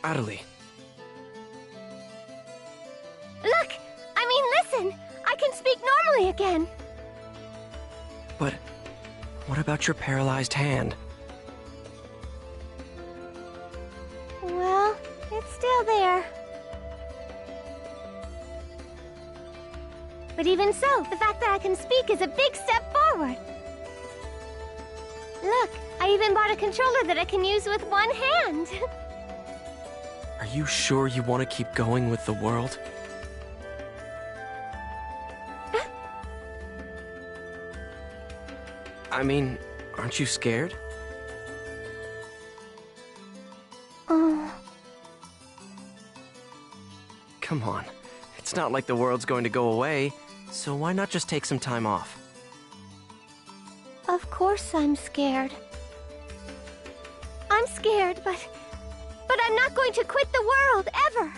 Adeli. Look! I mean, listen! I can speak normally again! But what about your paralyzed hand? Well, it's still there. But even so, the fact that I can speak is a big step forward. Look, I even bought a controller that I can use with one hand. Are you sure you want to keep going with the world? I mean, aren't you scared? Oh. Come on. It's not like the world's going to go away, so why not just take some time off? Of course I'm scared. I'm scared, but I'm not going to quit the world, ever!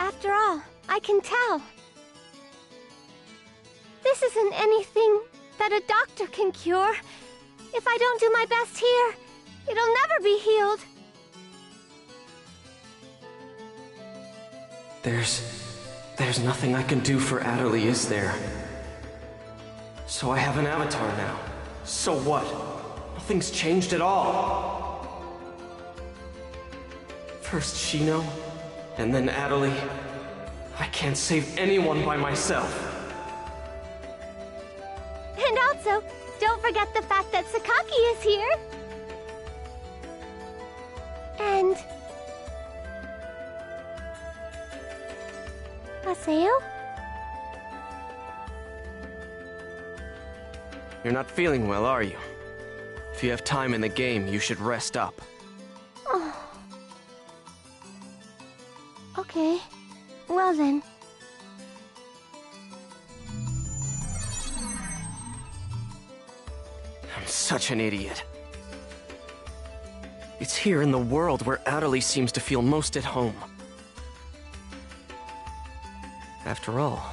After all, I can tell. This isn't anything that a doctor can cure. If I don't do my best here, it'll never be healed. There's nothing I can do for Adeli, is there? So I have an avatar now. So what? Nothing's changed at all. First Shino, and then Adeli. I can't save anyone by myself. And also, don't forget the fact that Sakaki is here. And Haseo? You're not feeling well, are you? If you have time in the game, you should rest up. Oh. Okay. Well then. I'm such an idiot. It's here in the world where Adeli seems to feel most at home. After all,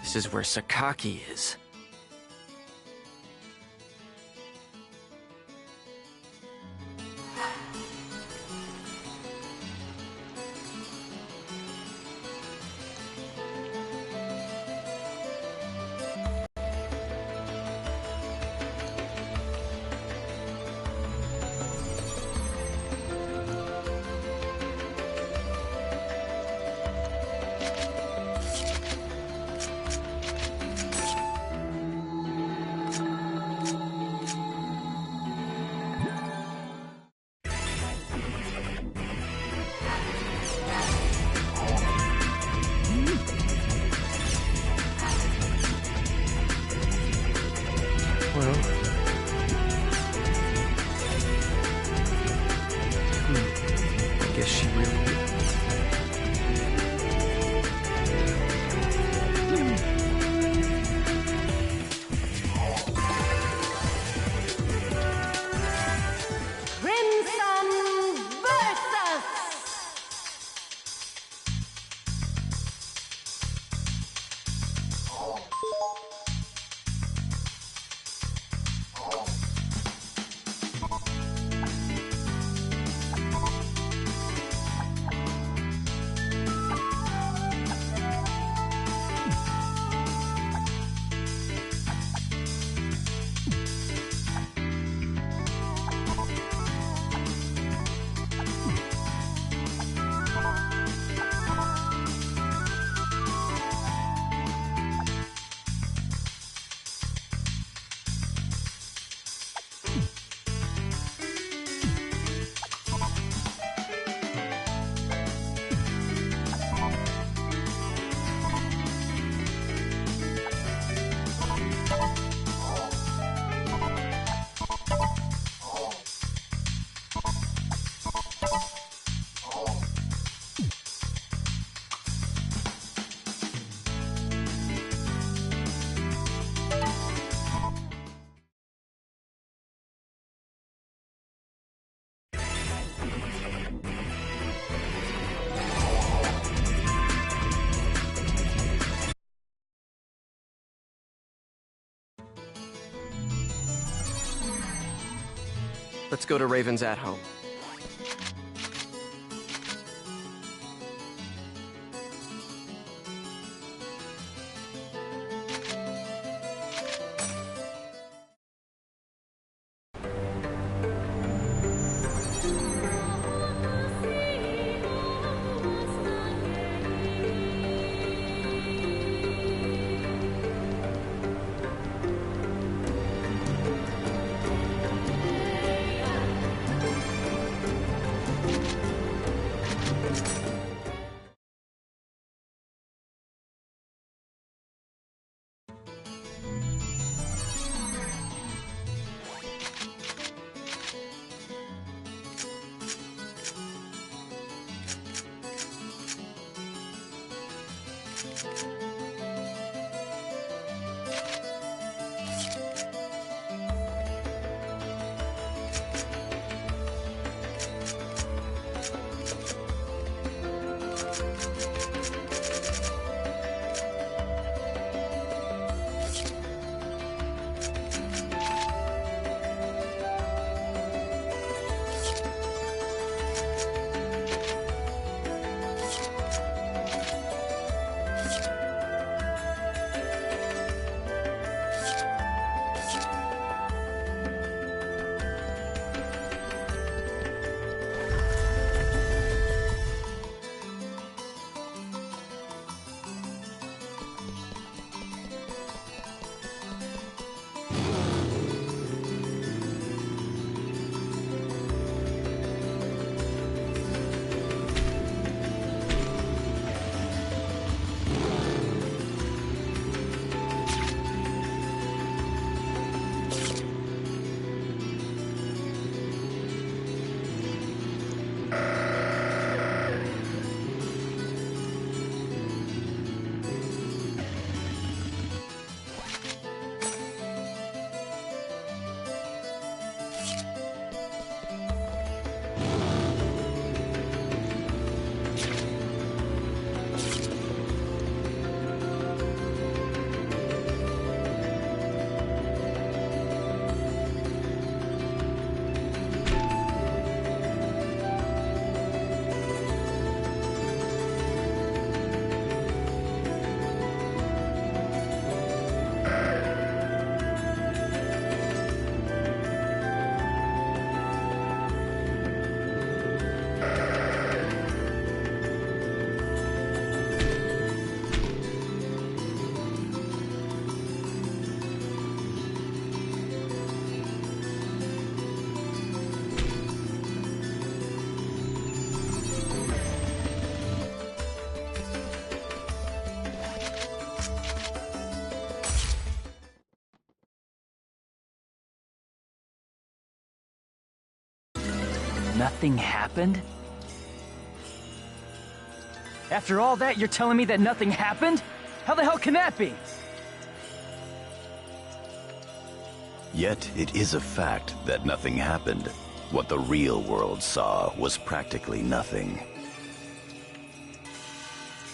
this is where Sakaki is. I guess she really... Let's go to Raven's at home. Nothing happened? After all that, you're telling me that nothing happened? How the hell can that be? Yet it is a fact that nothing happened. What the real world saw was practically nothing.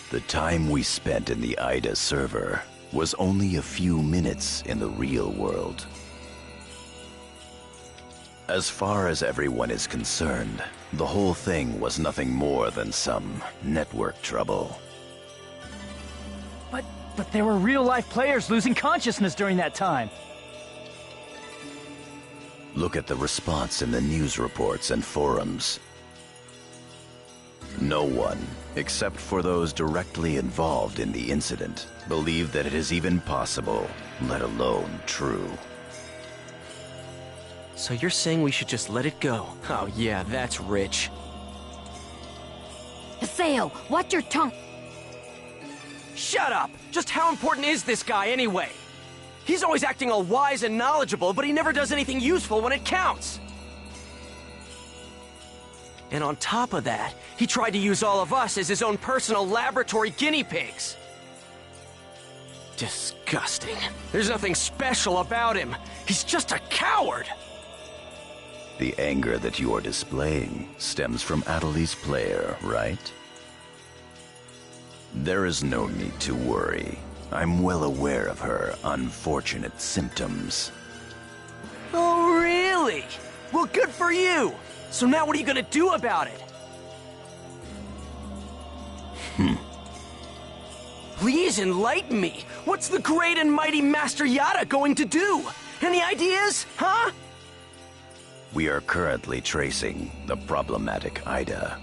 The time we spent in the Ida server was only a few minutes in the real world. As far as everyone is concerned, the whole thing was nothing more than some network trouble. But there were real-life players losing consciousness during that time. Look at the response in the news reports and forums. No one, except for those directly involved in the incident, believed that it is even possible, let alone true. So you're saying we should just let it go? Oh yeah, that's rich. Haseo, watch your tongue. Shut up! Just how important is this guy anyway? He's always acting all wise and knowledgeable, but he never does anything useful when it counts. And on top of that, he tried to use all of us as his own personal laboratory guinea pigs. Disgusting. There's nothing special about him. He's just a coward! The anger that you are displaying stems from Adeli's player, right? There is no need to worry. I'm well aware of her unfortunate symptoms. Oh, really? Well, good for you! So now what are you gonna do about it? Please enlighten me! What's the great and mighty Master Yada going to do? Any ideas, huh? We are currently tracing the problematic Ida.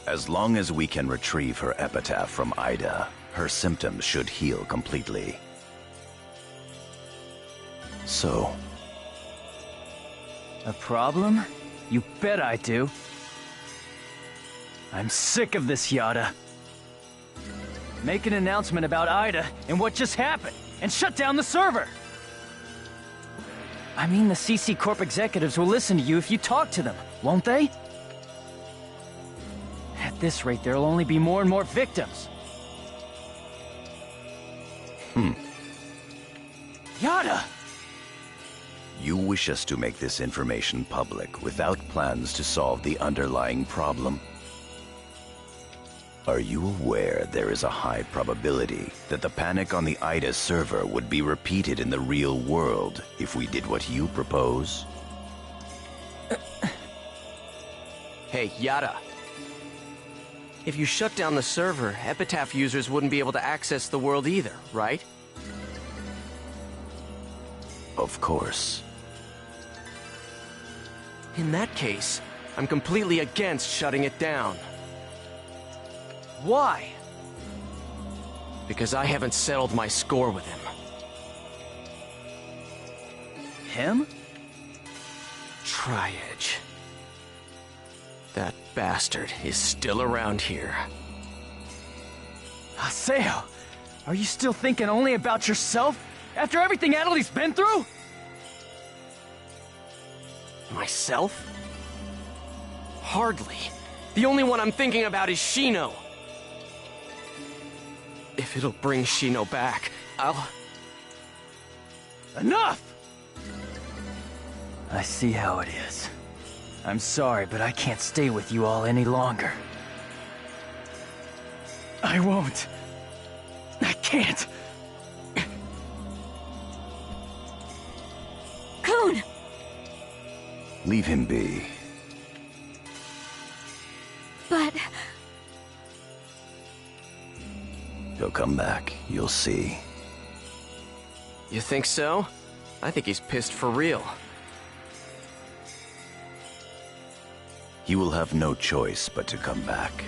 As long as we can retrieve her epitaph from Ida, her symptoms should heal completely. So... A problem? You bet I do. I'm sick of this, Yada. Make an announcement about Ida and what just happened, and shut down the server! I mean, the CC Corp executives will listen to you if you talk to them, won't they? At this rate, there'll only be more and more victims. Yada! You wish us to make this information public without plans to solve the underlying problem? Are you aware there is a high probability that the panic on the Ida server would be repeated in the real world if we did what you propose? Hey, Yada. If you shut down the server, Epitaph users wouldn't be able to access the world either, right? Of course. In that case, I'm completely against shutting it down. Why? Because I haven't settled my score with him. Him? Tri-Edge. That bastard is still around here. Haseo, are you still thinking only about yourself? After everything Adeli's been through? Myself? Hardly. The only one I'm thinking about is Shino. If it'll bring Shino back, I'll... Enough! I see how it is. I'm sorry, but I can't stay with you all any longer. I won't. I can't. Kun! Leave him be. But... He'll come back, you'll see. You think so? I think he's pissed for real. He will have no choice but to come back.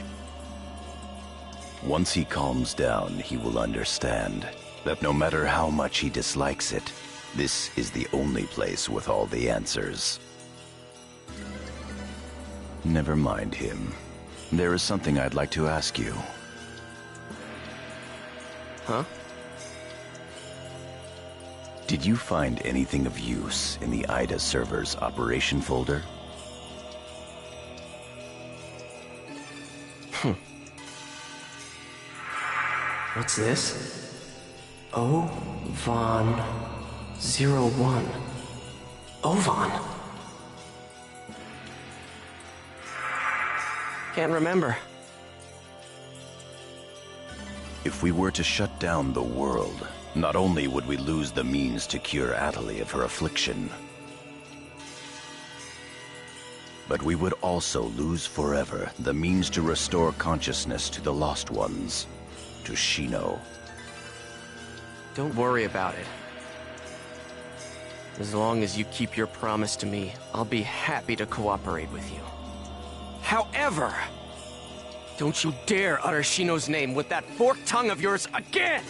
Once he calms down, he will understand that no matter how much he dislikes it, this is the only place with all the answers. Never mind him. There is something I'd like to ask you. Huh? Did you find anything of use in the Ida server's operation folder? What's this? Ovan 01. Ovan? Can't remember. If we were to shut down the world, not only would we lose the means to cure Atali of her affliction, but we would also lose forever the means to restore consciousness to the lost ones, to Shino. Don't worry about it. As long as you keep your promise to me, I'll be happy to cooperate with you. However, don't you dare utter Shino's name with that forked tongue of yours again!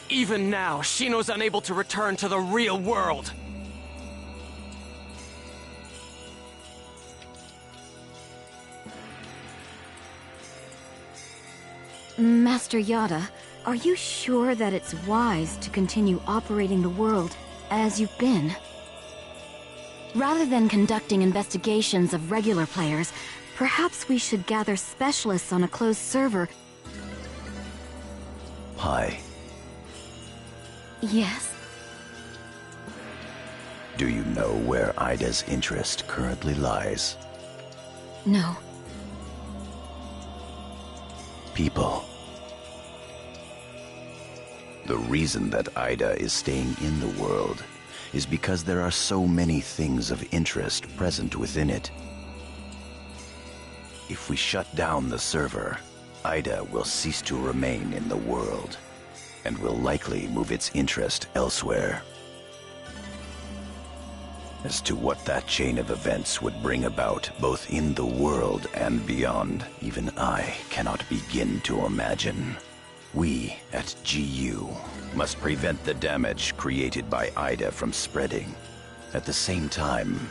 Even now, Shino's unable to return to the real world. Master Yada, are you sure that it's wise to continue operating the world as you've been? Rather than conducting investigations of regular players, perhaps we should gather specialists on a closed server. Hi. Yes? Do you know where Ida's interest currently lies? No. People. The reason that Ida is staying in the world is because there are so many things of interest present within it. If we shut down the server, Ida will cease to remain in the world, and will likely move its interest elsewhere. As to what that chain of events would bring about, both in the world and beyond, even I cannot begin to imagine. We, at GU, must prevent the damage created by Ida from spreading. At the same time,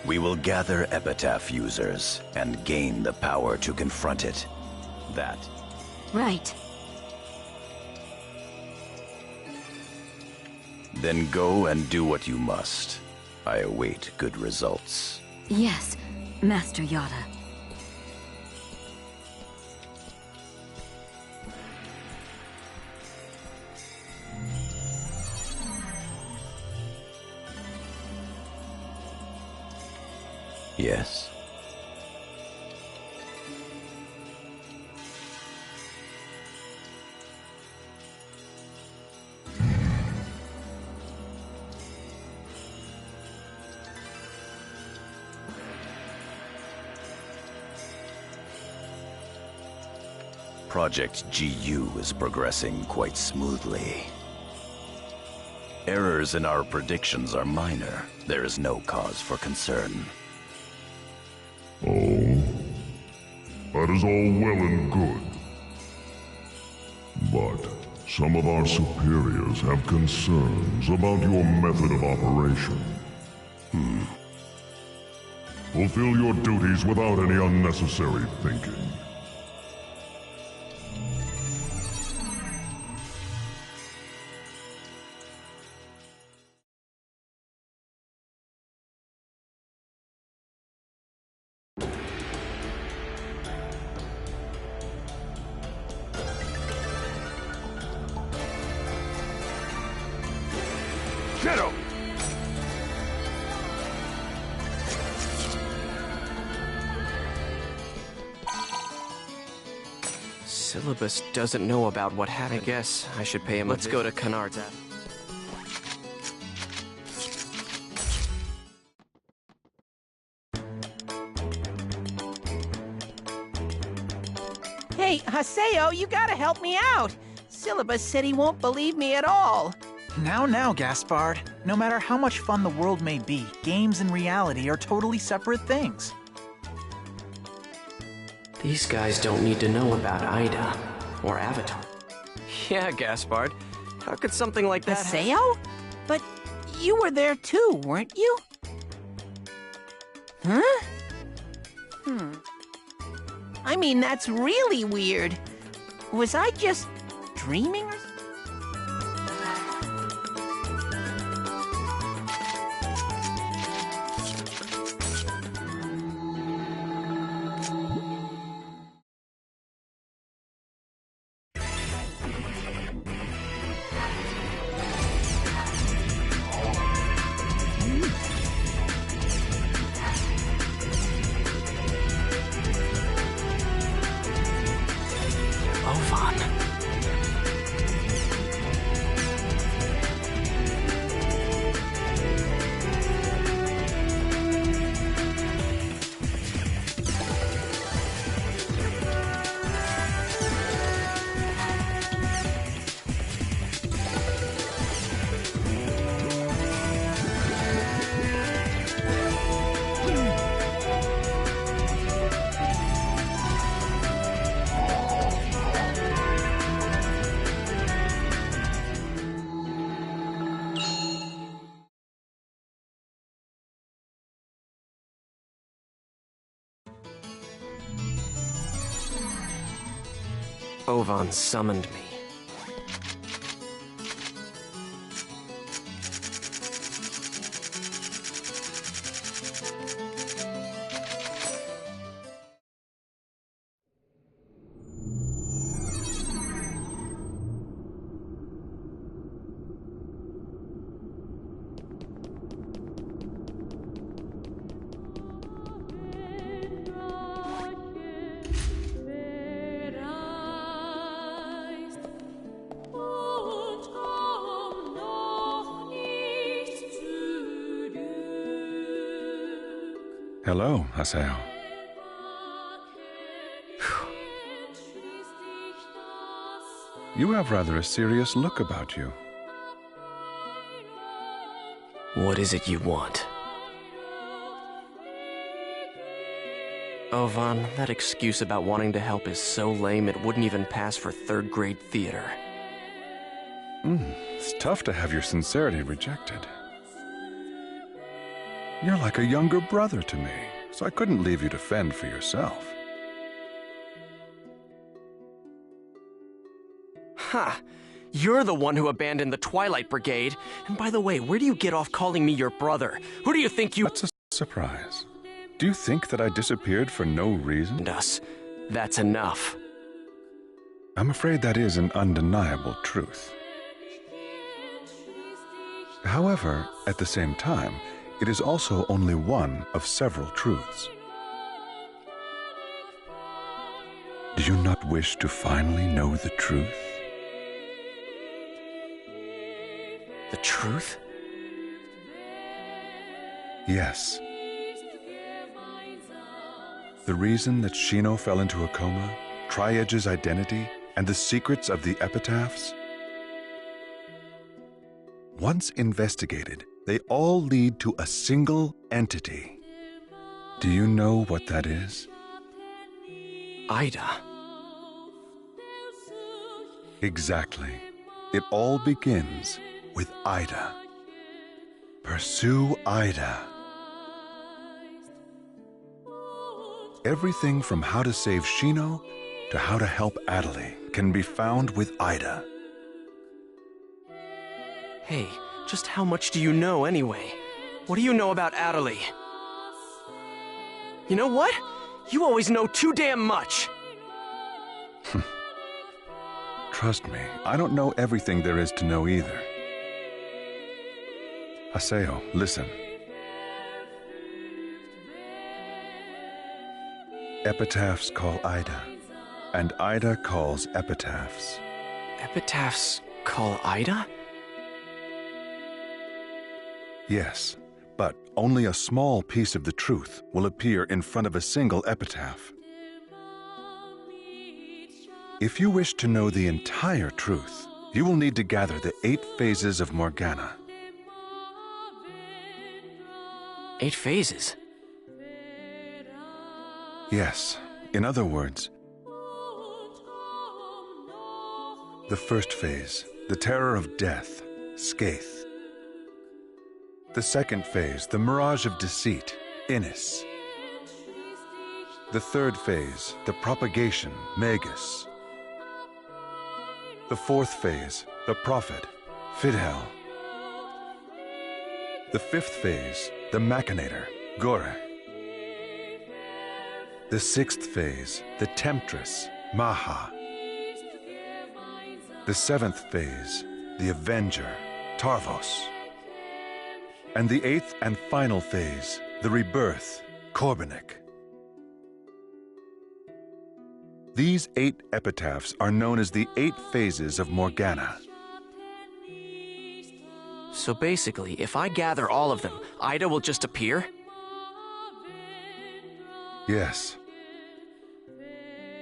we will gather Epitaph users and gain the power to confront it. That. Right. Then go and do what you must. I await good results. Yes, Master Yoda. Yes. Project GU is progressing quite smoothly. Errors in our predictions are minor. There is no cause for concern. Oh, that is all well and good. But some of our superiors have concerns about your method of operation. Fulfill your duties without any unnecessary thinking. Shadow! Syllabus doesn't know about what happened. I guess I should pay him. Let's go to Canard's app. Hey, Haseo, you gotta help me out. Syllabus said he won't believe me at all. Now, Gaspard. No matter how much fun the world may be, games and reality are totally separate things. These guys don't need to know about Ida or Avatar. Yeah, Gaspard. How could something like that Haseo? But you were there too, weren't you? Huh? I mean, that's really weird. Was I just dreaming or something? Ovan summoned me. Hello, Haseo. You have rather a serious look about you. What is it you want? Ovan, that excuse about wanting to help is so lame it wouldn't even pass for third-grade theater. It's tough to have your sincerity rejected. You're like a younger brother to me, so I couldn't leave you to fend for yourself. Ha! You're the one who abandoned the Twilight Brigade. And by the way, where do you get off calling me your brother? Who do you think you— That's a surprise. Do you think that I disappeared for no reason? Us. That's enough. I'm afraid that is an undeniable truth. However, at the same time, it is also only one of several truths. Do you not wish to finally know the truth? The truth? Yes. The reason that Shino fell into a coma, Tri-Edge's identity, and the secrets of the epitaphs? Once investigated, they all lead to a single entity. Do you know what that is? Ida. Exactly. It all begins with Ida. Pursue Ida. Everything from how to save Shino to how to help Adelie can be found with Ida. Hey, just how much do you know anyway? What do you know about Adelie? You know what? You always know too damn much! Trust me, I don't know everything there is to know either. Haseo, listen. Epitaphs call Ida, and Ida calls epitaphs. Epitaphs call Ida? Yes, but only a small piece of the truth will appear in front of a single epitaph. If you wish to know the entire truth, you will need to gather the 8 phases of Morgana. 8 phases? Yes, in other words, the first phase, the terror of death, Skaith. The second phase, the mirage of deceit, Innis. The third phase, the propagation, Magus. The fourth phase, the prophet, Fidhel. The fifth phase, the machinator, Gore. The sixth phase, the temptress, Maha. The seventh phase, the avenger, Tarvos. And the 8th and final phase, the rebirth, Korbanik. These 8 epitaphs are known as the 8 phases of Morgana. So basically, if I gather all of them, Ida will just appear? Yes.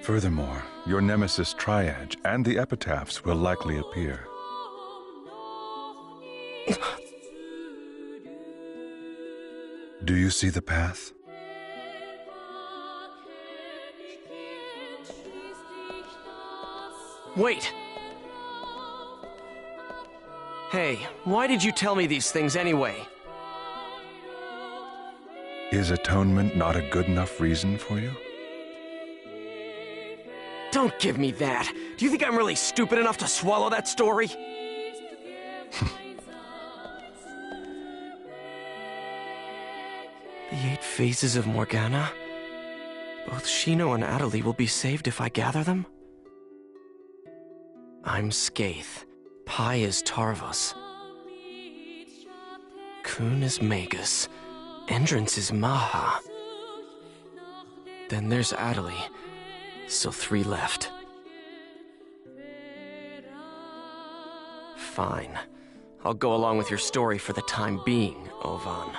Furthermore, your nemesis Tri-Edge and the epitaphs will likely appear. Do you see the path? Wait! Hey, why did you tell me these things anyway? Is atonement not a good enough reason for you? Don't give me that! Do you think I'm really stupid enough to swallow that story? The 8 phases of Morgana? Both Shino and Adelie will be saved if I gather them? I'm Skaith. Pi is Tarvos. Kun is Magus. Entrance is Maha. Then there's Adelie. So 3 left. Fine. I'll go along with your story for the time being, Ovan.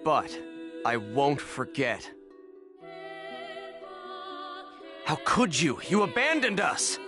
But I won't forget. How could you? You abandoned us!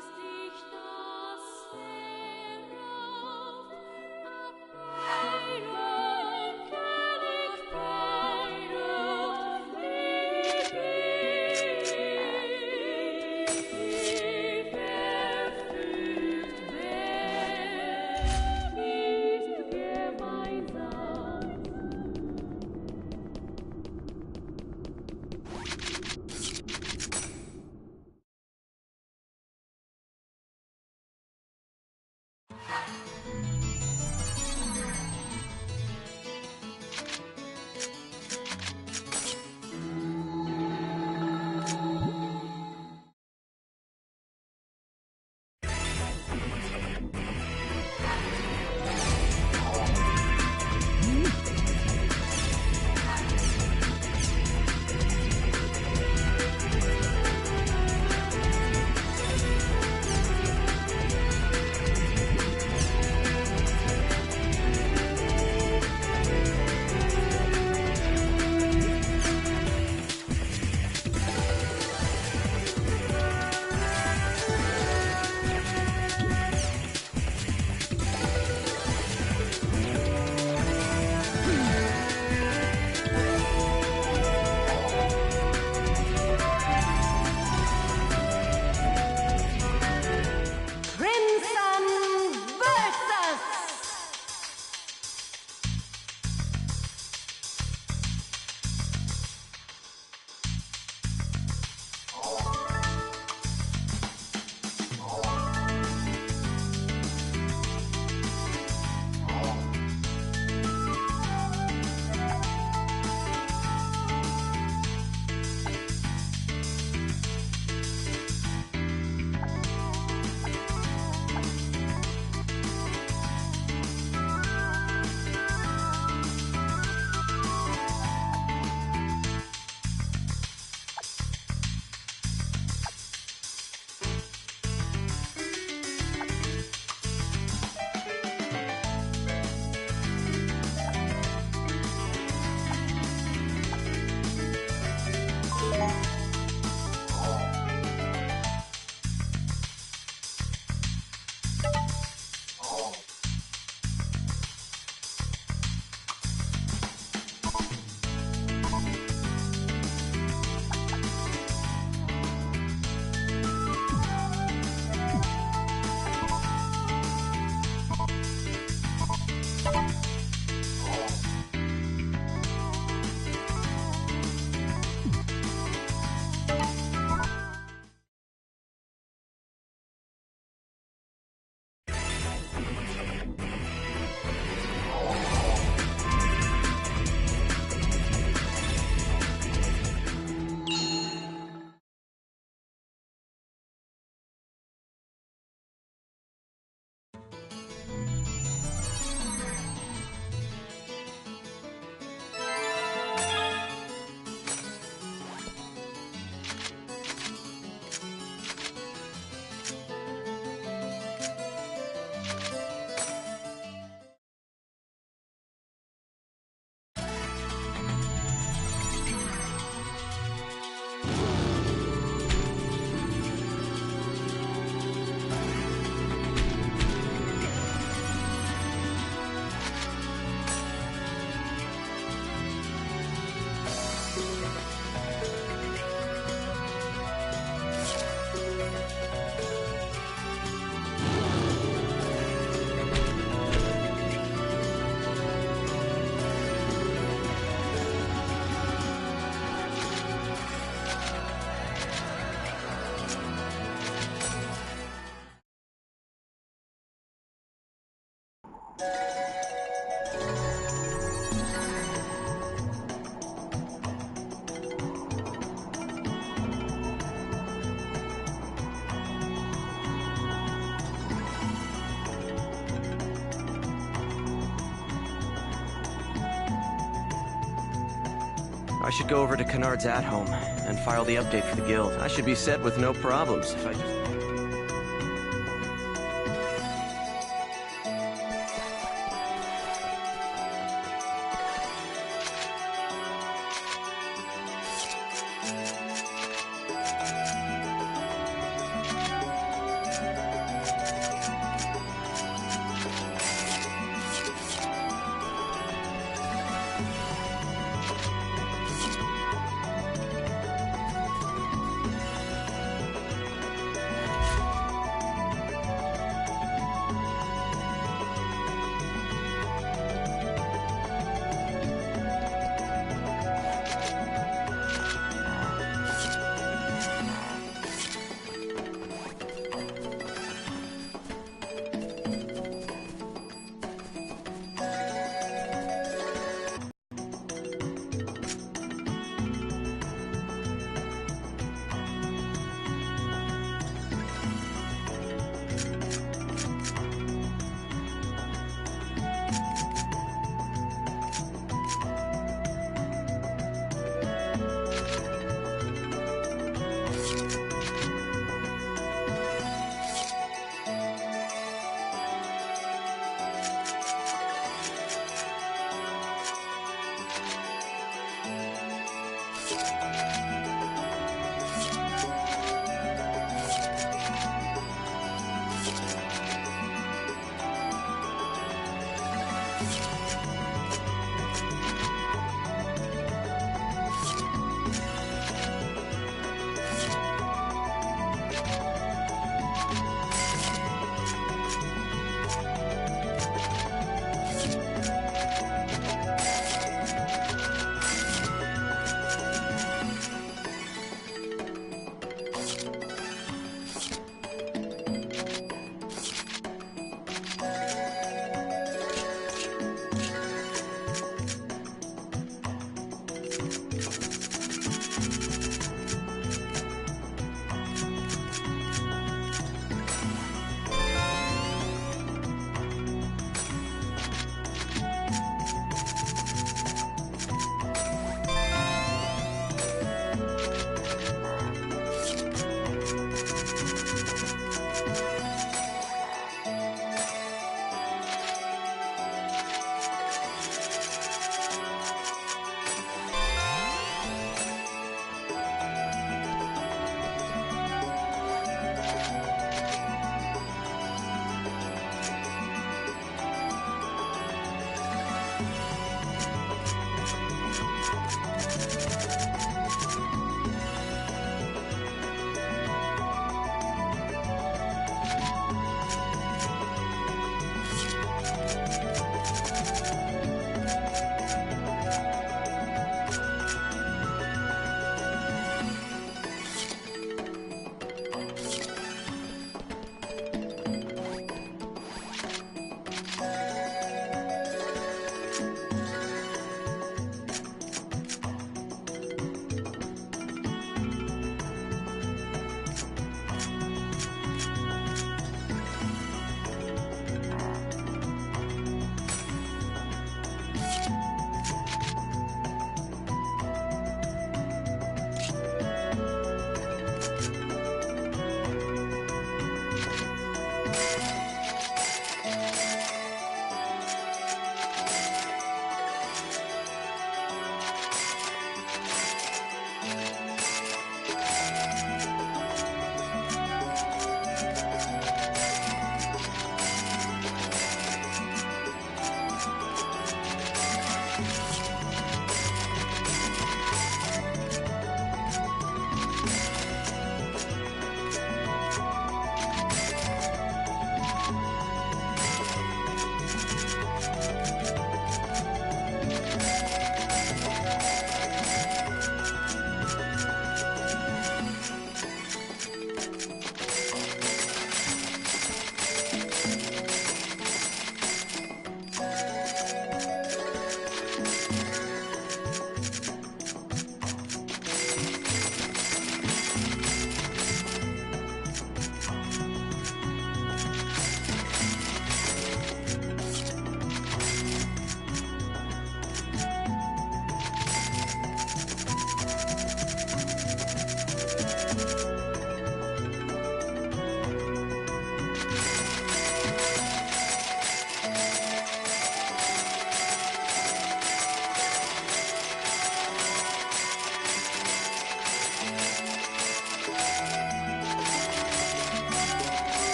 I should go over to Kennard's at-home and file the update for the guild. I should be set with no problems if I just...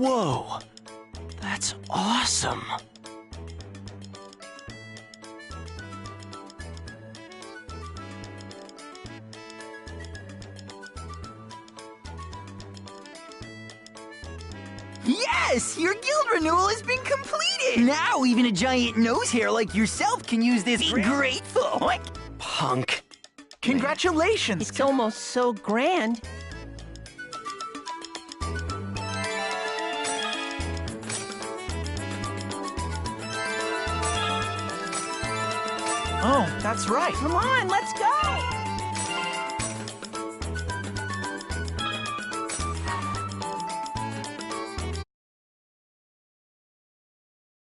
Whoa! That's awesome! Yes! Your guild renewal has been completed! Now even a giant nose hair like yourself can use this. Be grateful! Punk. Congratulations! It's almost so grand. Oh, that's right. Come on, let's go!